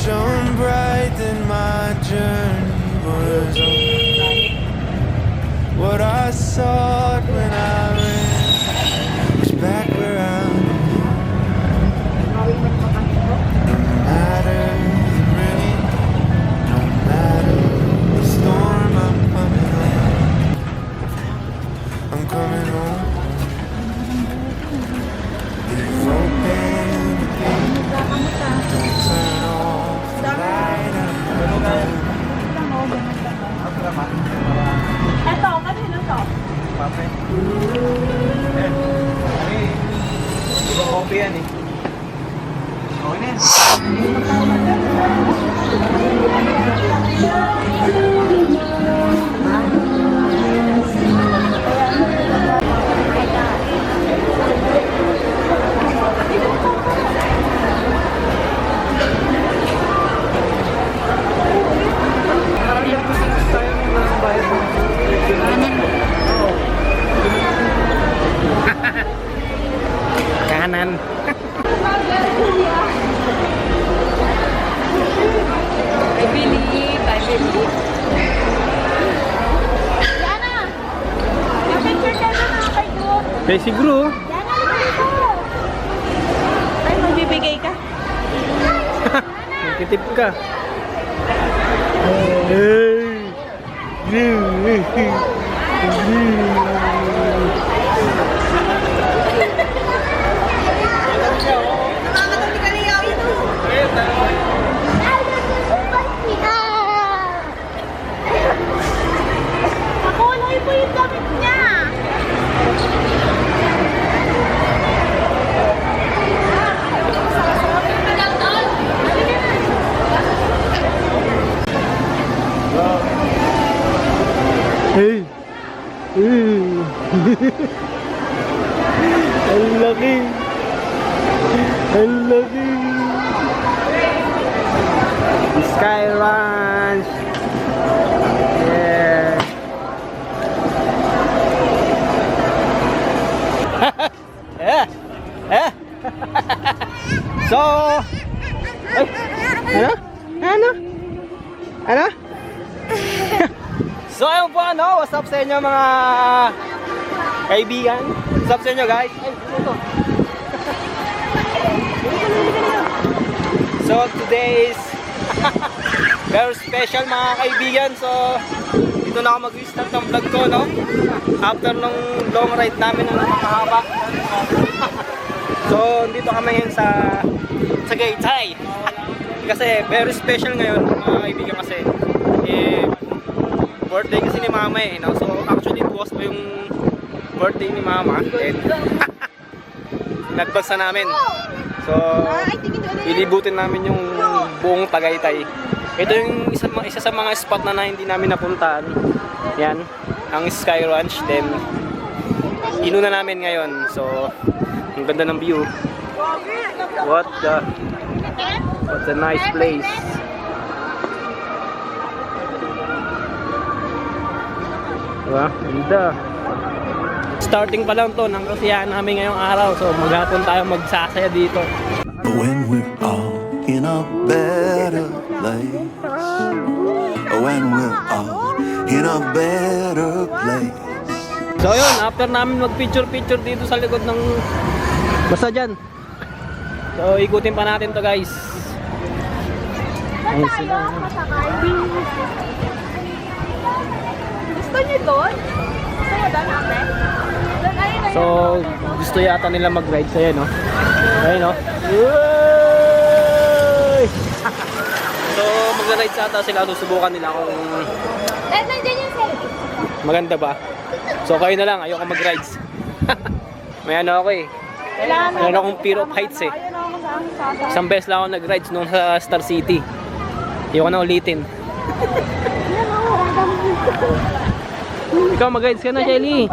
Shone bright that my journey was over. What I sought when I ran was back where I'm. No matter the rain, no matter the storm, I'm coming home. I'm coming home. Leave open the gate, don't turn off the light. Eto, kanino to? Pape. Di ba coffee yan eh? Okay na yan. Kanan. I believe. Yana! Picture ka na kay Doon. Eh, siguro. Yana, dito! Ay, magbibigay ka? Kitip ka. Makulay po yung damit niya! Hey! Ang laki! Ang laki! Sky Ranch! Yeah! So, ay, ano? So ayun po what's up sa inyo mga kaibigan? What's up sa inyo guys? Ay, ito. So today is very special mga kaibigan. So dito na ako mag-restart ng vlog ko, no? After nung long ride namin na nakahaba. So dito kami ngayon sa Tagaytay. Kasi very special ngayon mga kaibigan kasi birthday kasi ni mama no? So actually bukas pa yung birthday ni mama and nagbagsa namin. So ilibutin namin yung buong Tagaytay. Ito yung isa sa mga spot na hindi namin napuntahan. Yan, ang Sky Ranch. Then inuna namin ngayon. So ang ganda ng view. What a nice place. Diba? Ganda. Starting pa lang to ng kasiyahan namin ngayong araw. So maghapon tayo magsasaya dito. When we're all in a better place. When we're all in a better place. So yun, after namin mag-picture-picture dito sa likod ng basta dyan. So ikutin pa natin to guys. Ayun sila. Gusto niyo doon? Gusto mo doon, ate? Doon, ayun na So gusto yata nila mag-ride sa'yo, no? Ayun, no? So mag-ride sa ata sila. Susubukan nila kung nandiyan yung selfie. maganda ba. So kayo na lang, ayoko mag-rides. May ano ako eh. Kailangan Meron akong fear of heights eh. Ayun ako sa Isang beses lang ako nag-rides noon sa Star City. Hindi ko na ulitin. Ikaw mag-rides ka na, Shelly.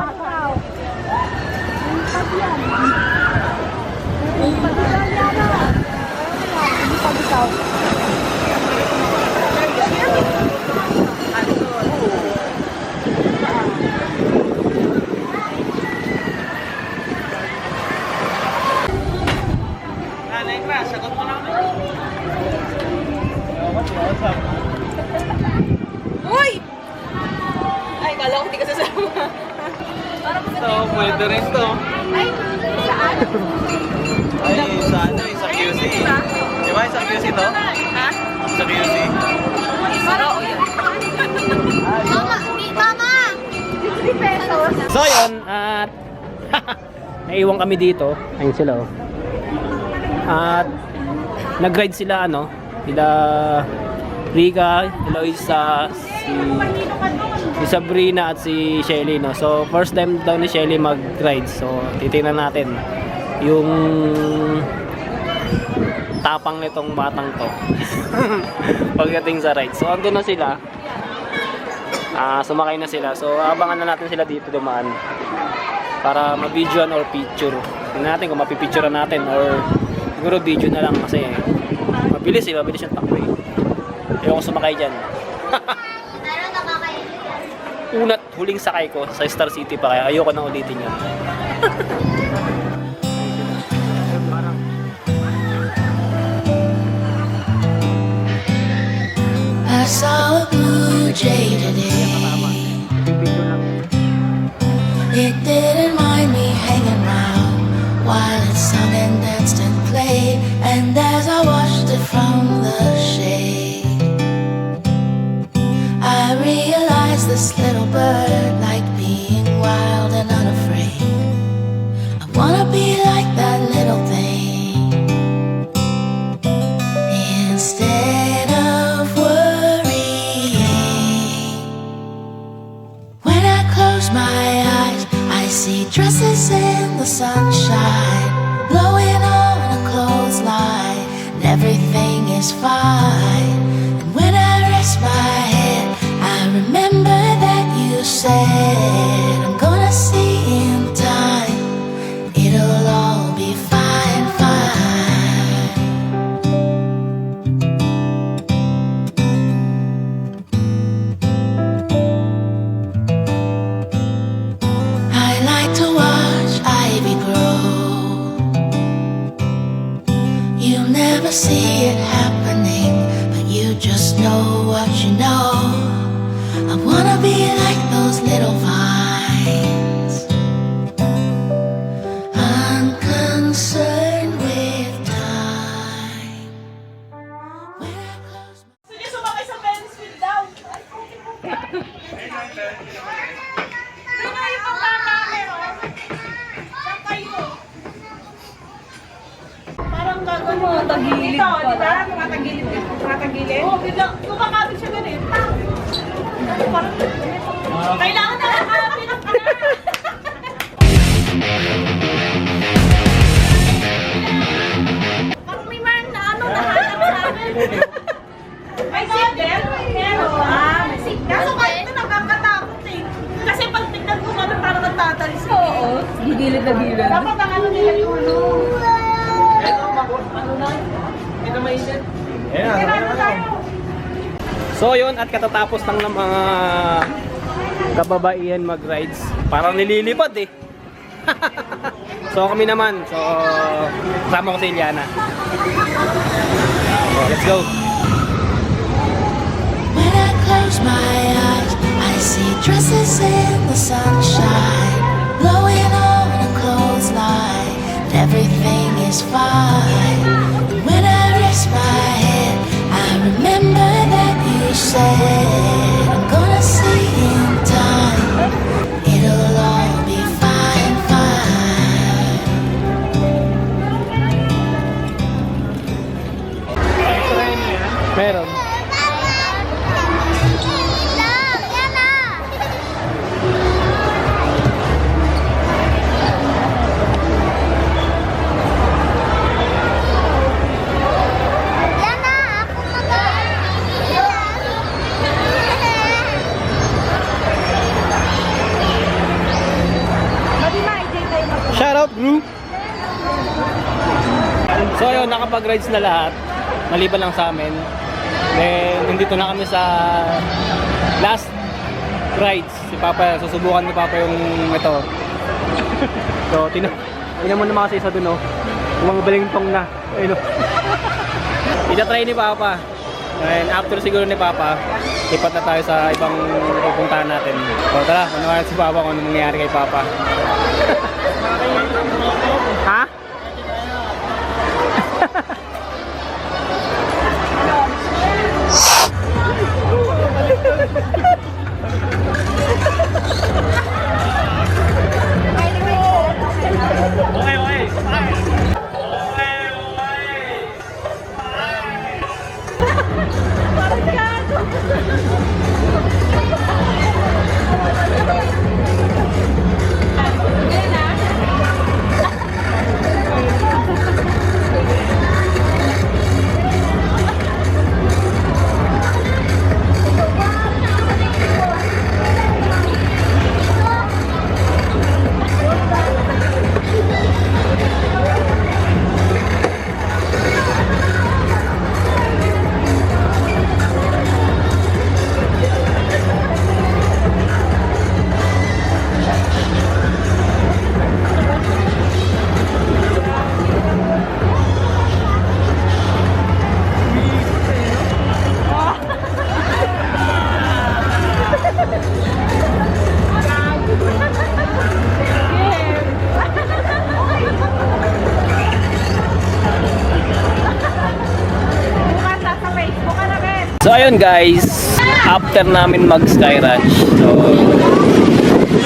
Nanay pa, sagot mo namin. Uy! Ay, kala ko hindi ka sasama. Parang Ito, pwede rin to. Ay, saan? Ay, sa ano, sa QC. Di ba, sa QC to? Ha? Sa QC. Parang, Mama! Mama! 50 pesos. So yun, at naiwan kami dito. Ayun sila oh. At nag-ride sila ano, sila Rica, Eloisa, si Sabrina at si Shelly no. So first time daw ni Shelly mag-ride. So titingnan natin yung tapang nitong batang to pagdating sa ride. So andun na sila. Sumakay na sila. So abangan na natin sila dito dumaan para ma-videoan or picture. Tingnan natin kung mapipicturean natin or siguro video na lang kasi mabilis yung takbo eh. Ayoko sumakay dyan. Unat huling sakay ko sa Star City pa kaya ayoko nang ulitin yan. I saw a blue jay today. It didn't mind me hanging round while it sung and danced and played. And as I watched it from the shade, I realized this little bird liked being wild and unafraid. I wanna be like that little thing. Instead of worrying, when I close my eyes, I see dresses in the sunshine, blowing on a clothesline, and everything is fine. And when I rest my head, I remember that you said, I'm gonna see in time, it'll all be fine, fine. I like to watch ivy grow. You'll never see it happening, but you just know what you know. I wanna be like those little vines, unconcerned with time. When I close my Sige, sumakay sa Venice Wheel daw. Doon kayo pagkakain, oh. Saan kayo? Parang gagawin mo. Tagilid pa lang. Di ba? Tumatagilid ka. Tumatagilid? Oo, biglang tumakabit siya ganun. Parang kailangan na nakakabit ka na. Parang may man na ano, nahanap sa amin. May seatbelt? Meron. May seatbelt. Kaso kahit ito nakakatakot eh. Kasi pag tignan ko kami parang nagtatalis. Oo. Gigilid na gilid. Dapat ang ano nila yung ulo. Ano na? Hindi na mainit. Kailangan tayo. So yun, at katatapos lang ng mga kababaihan mag-rides. Parang nililipad eh. So kami naman, so kasama ko si Iliana. So, let's go. When I close my eyes, I see dresses in the sunshine, blowing on a clothesline, and everything is fine. When I rest my head, I remember that you said, I'm gonna see in time, it'll all be fine, fine. Meron. So ayun, nakapag-rides na lahat. Maliban lang sa amin. Then, nandito na kami sa last rides. Si Papa, susubukan ni Papa yung ito. So, tingnan mo naman kasi isa dun, oh. Mga balingtong na. Ayun, oh. Ita-try ni Papa. And after siguro ni Papa, lipat na tayo sa ibang pupuntahan natin. So, tara, manawagan si Papa kung ano mangyayari kay Papa. Ha? So ayun guys, after namin mag Sky Ranch, so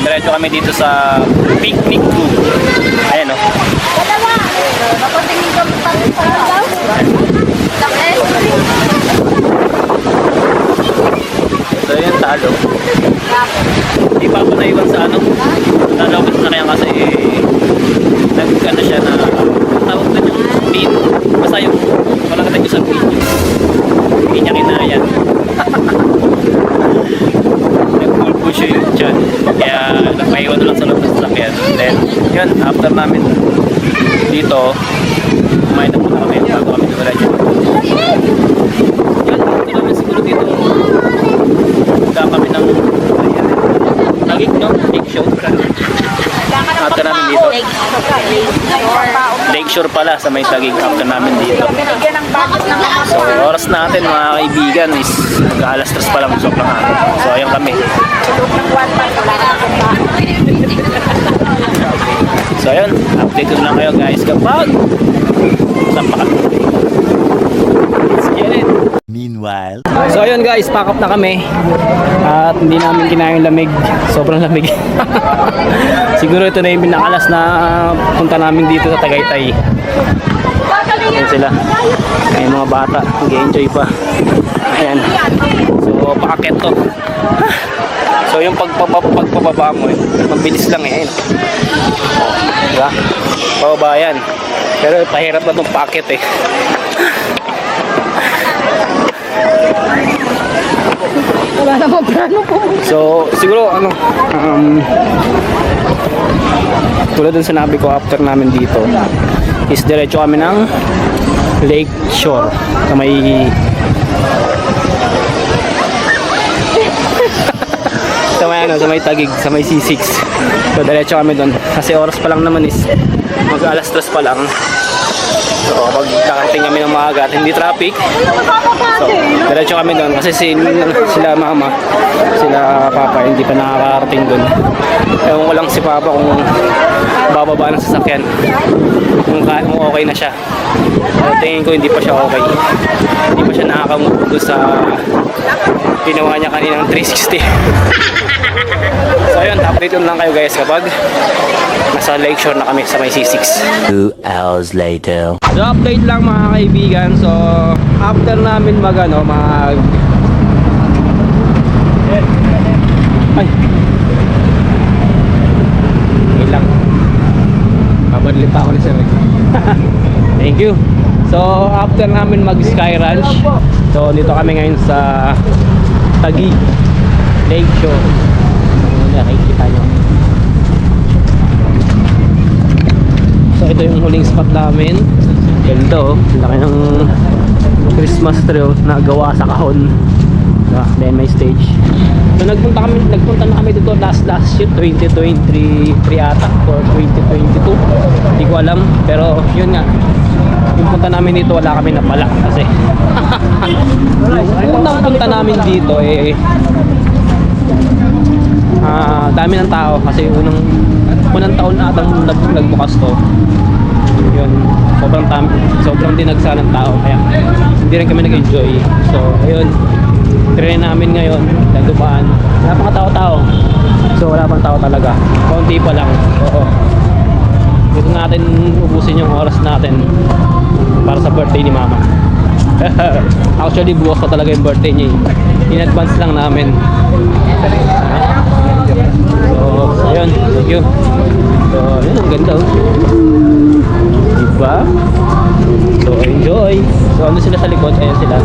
diretso kami dito sa picnic room. Ayan o. So yun, talo. Hindi pa ako naiwan sa ano. Talo ko sa kanya kasi nag-ano siya na tawag na yung pin. Basta yung walang katay ko sa video. Hindi niya kinaya. Nag-push yung dyan. Kaya napaiwan na lang sa loob ng sasakyan. Then, yun, after namin dito, kumain na muna kami bago kami dumiretso. Yun, hindi namin siguro dito magka kami ng nagig, no? Lake show. After namin dito. Lakeshore pala sa may Taguig after namin dito. So, oras natin mga kaibigan is mag-alas 3 pa lang sobrang araw. So, ayun kami. So, ayun. Update ko lang kayo guys kapag saan pa kami. Let's get it. Meanwhile, So, ayun guys. Pack up na kami. At hindi namin kinaya yung lamig. Sobrang lamig. Siguro ito na yung pinakalas na punta namin dito sa Tagaytay. Ayan sila. May mga bata. Nag-enjoy pa. Ayan. So, pakakit to. So, yung pagpababa mo, mabilis lang eh. Diba? Pababa yan. Pero pahirap na itong pakit eh. So, siguro ano, tulad dun sinabi ko after namin dito is diretso kami ng Lake Shore sa may sa may Taguig, sa may C6. So diretso kami doon kasi oras pa lang naman is mag-alas 3 pa lang. So pag kakating kami ng mga agat, hindi traffic. So diretso kami doon kasi sila mama, sila papa hindi pa nakakarating doon. Ewan ko lang si papa kung bababa ng sasakyan, kung okay na siya. Tingin ko hindi pa siya okay. Hindi pa siya nakakamove doon sa ginawa niya kaninang 360. So ayun, update lang kayo guys kapag nasa Lakeshore na kami sa may C6. 2 hours later. So update lang mga kaibigan. So after namin mag ay okay lang, babadli pa ako ni sir. Thank you. So after namin mag Sky Ranch, so dito kami ngayon sa Taguig Lakeshore. Nakikita nyo. So ito yung huling spot namin. Ganda oh. Laki ng Christmas tree oh, na gawa sa kahon. Then may stage. So nagpunta na kami dito last year 2023 ata or 2022. Hindi ko alam, pero yun nga. Yung punta namin dito wala kami napala kasi yung unang punta namin dito dami ng tao kasi unang taon na atang nagbukas to. Yun, sobrang dinagsa ng tao kaya hindi rin kami nag-enjoy. So ayun, try namin ngayon nagdupaan. Wala pang tao-tao. So wala pang tao talaga. Konti pa lang. Oo. Dito natin ubusin yung oras natin para sa birthday ni Mama. Actually bukas pa talaga yung birthday niya. In advance lang namin. So ayun, thank you. So ayun, ang ganda oh. Diba? So enjoy. So ano sila sa likod? Ayan sila.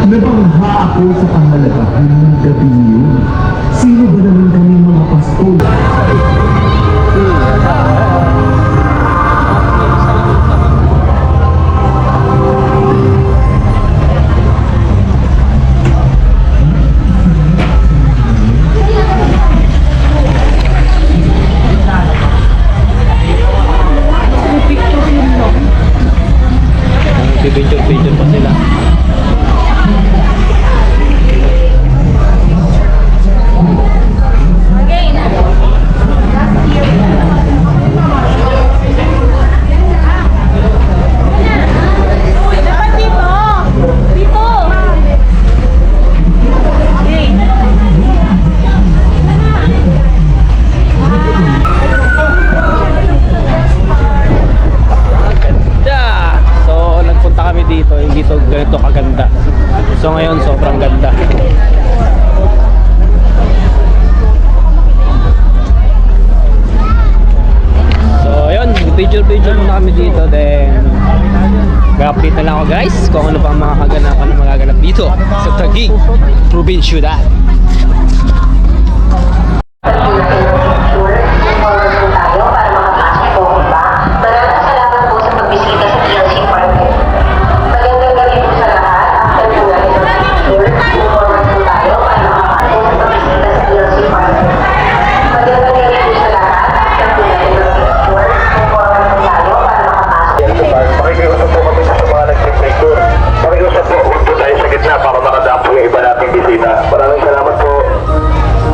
Nabangha ako sa kahalagahan ng gabi yun. Sino ba naman kami mga pastol? Picture pa sila. Dapat dito! Dito! Ganda! So nagpunta kami dito, hindi to ganito kaganda. So ngayon sobrang ganda. So ayun, picture muna kami dito, then ga-update na lang ako guys kung ano pa ang mga kaganapan na magaganap dito sa Taguig Provinciudad. Pakikiusap po kami sa mga nag-picture. Pakikiusap po, huwag po tayo sa gitna para makadaan po yung iba nating bisita. Maraming salamat po.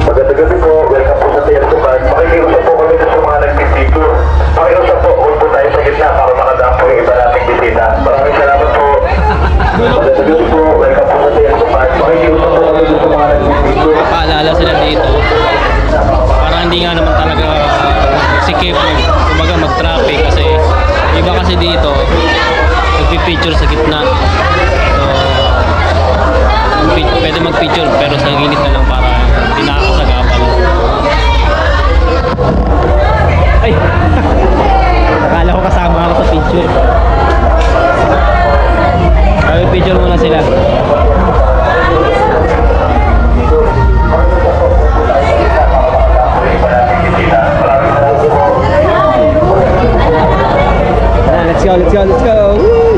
Magandang gabi po. Welcome po sa Tayan Supan. Pakikiusap po kami sa mga nag-picture. Pakikiusap po, huwag po tayo sa gitna para makadaan po yung iba nating bisita. Maraming salamat po. Magandang gabi po. Welcome po sa Tayan Supan. Pakikiusap po kami sa mga nag-picture. Paalala sila dito. Parang hindi nga naman talaga sikip kumbaga mag-traffic kasi iba kasi dito nagpi-picture sa gitna. So pwede mag-picture pero sa gilid na lang para hindi nakakasagabal. Ay! Akala ko kasama ako sa picture. Ay, picture muna sila. Let's go. Woo!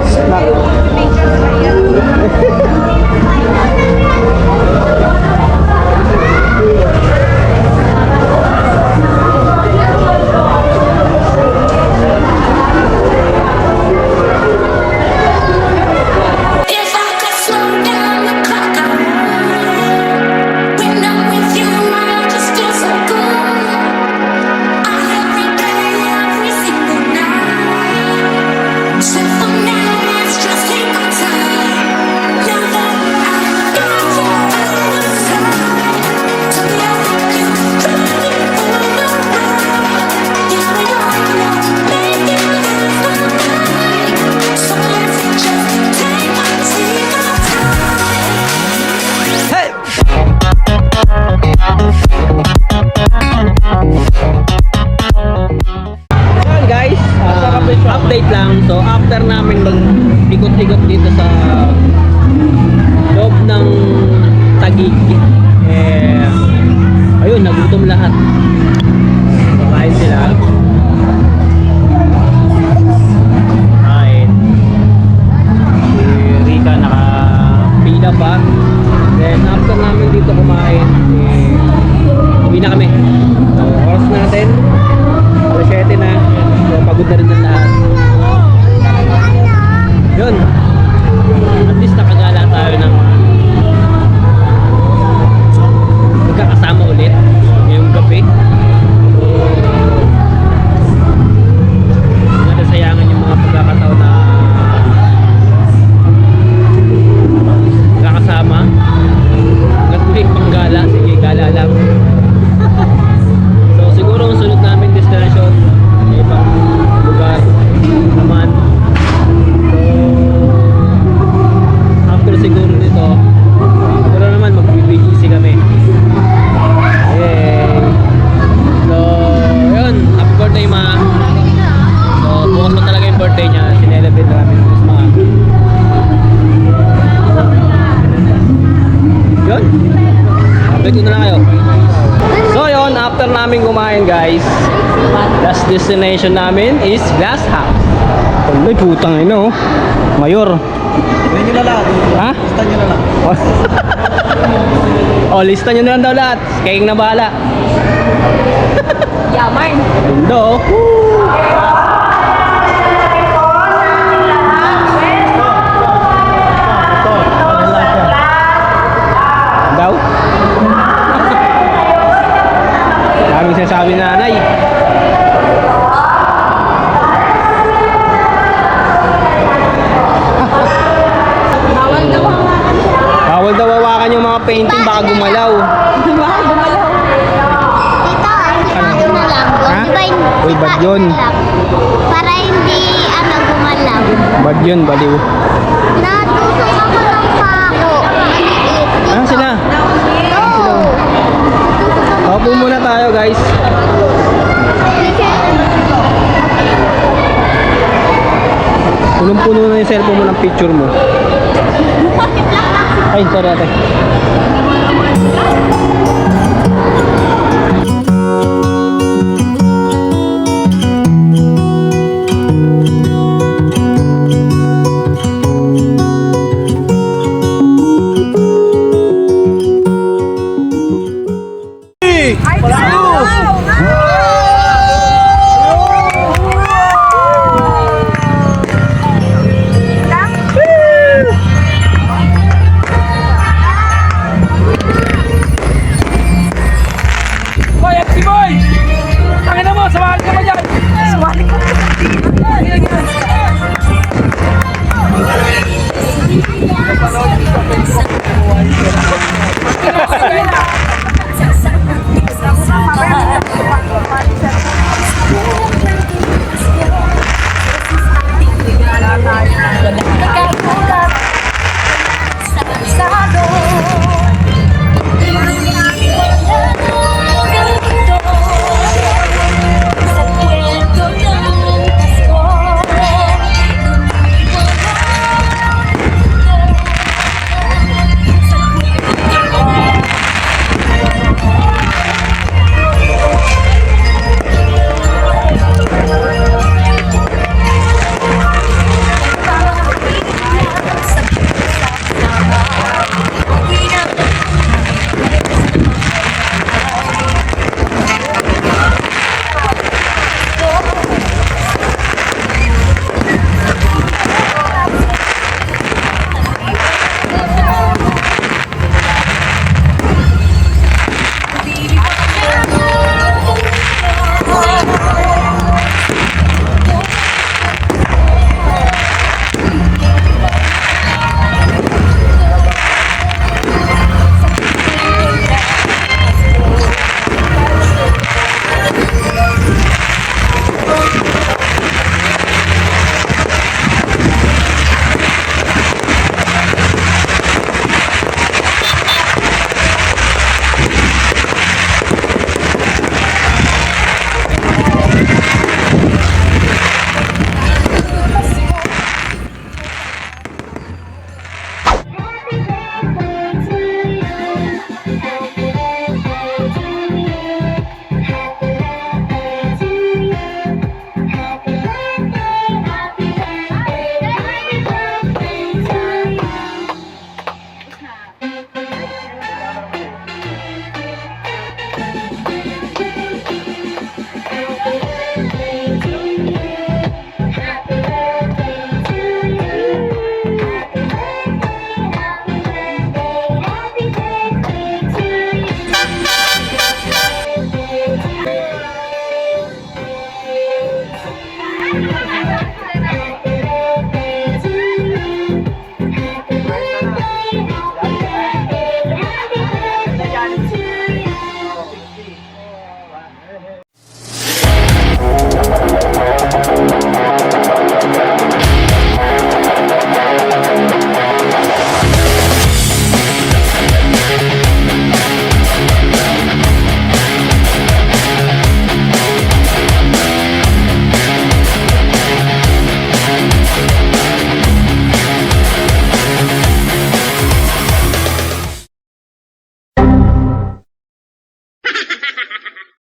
If I could slow down the clock, I would. When I'm with you, I just feel so good. I replay every single night. So for now, let's just take our time. Now that I've got you out of sight, tell me how you really feel alright. Yeah, we don't know, maybe lose my mind. So let's just take our time. Ayan guys, update lang. So after namin mag-ikot-ikot dito sa Pagod na rin ng lahat. Yun. At least nakagala tayo ng magkakasama ulit ngayong gabi. Hindi na sayangan yung mga pagkakataon na magkakasama. Hanggat muli pang gala, sige gala lang. So siguro ang sunod namin destination sa ibang lugar naman. So after siguro nito, siguro naman mag-BGC kami. Yay! So yun, happy birthday ma. So bukas pa talaga yung birthday niya, sinelebrate namin ng mas mga. Yun, update ko na lang kayo. So yun, after namin kumain guys, last destination namin is Glass House. Ay putang ino, Mayor. Hindi nyo na lahat. Ha? Basta nyo na lang. O, lista nyo na lang daw lahat. Kayong na bahala. Yaman. Lindo. Daw? Daming sinasabi na nanay. Bawal daw hawakan yung mga painting baka gumalaw. Dito, ano na lang. Ha? Uy, bad yun. Para hindi gumalaw. Bad yun, baliw. Natutok ako ng pako. Maliit. Ah, sila? Oo. Paupo muna tayo guys. Punong-puno na yung cellphone mo ng picture mo. Ay, sorry ate.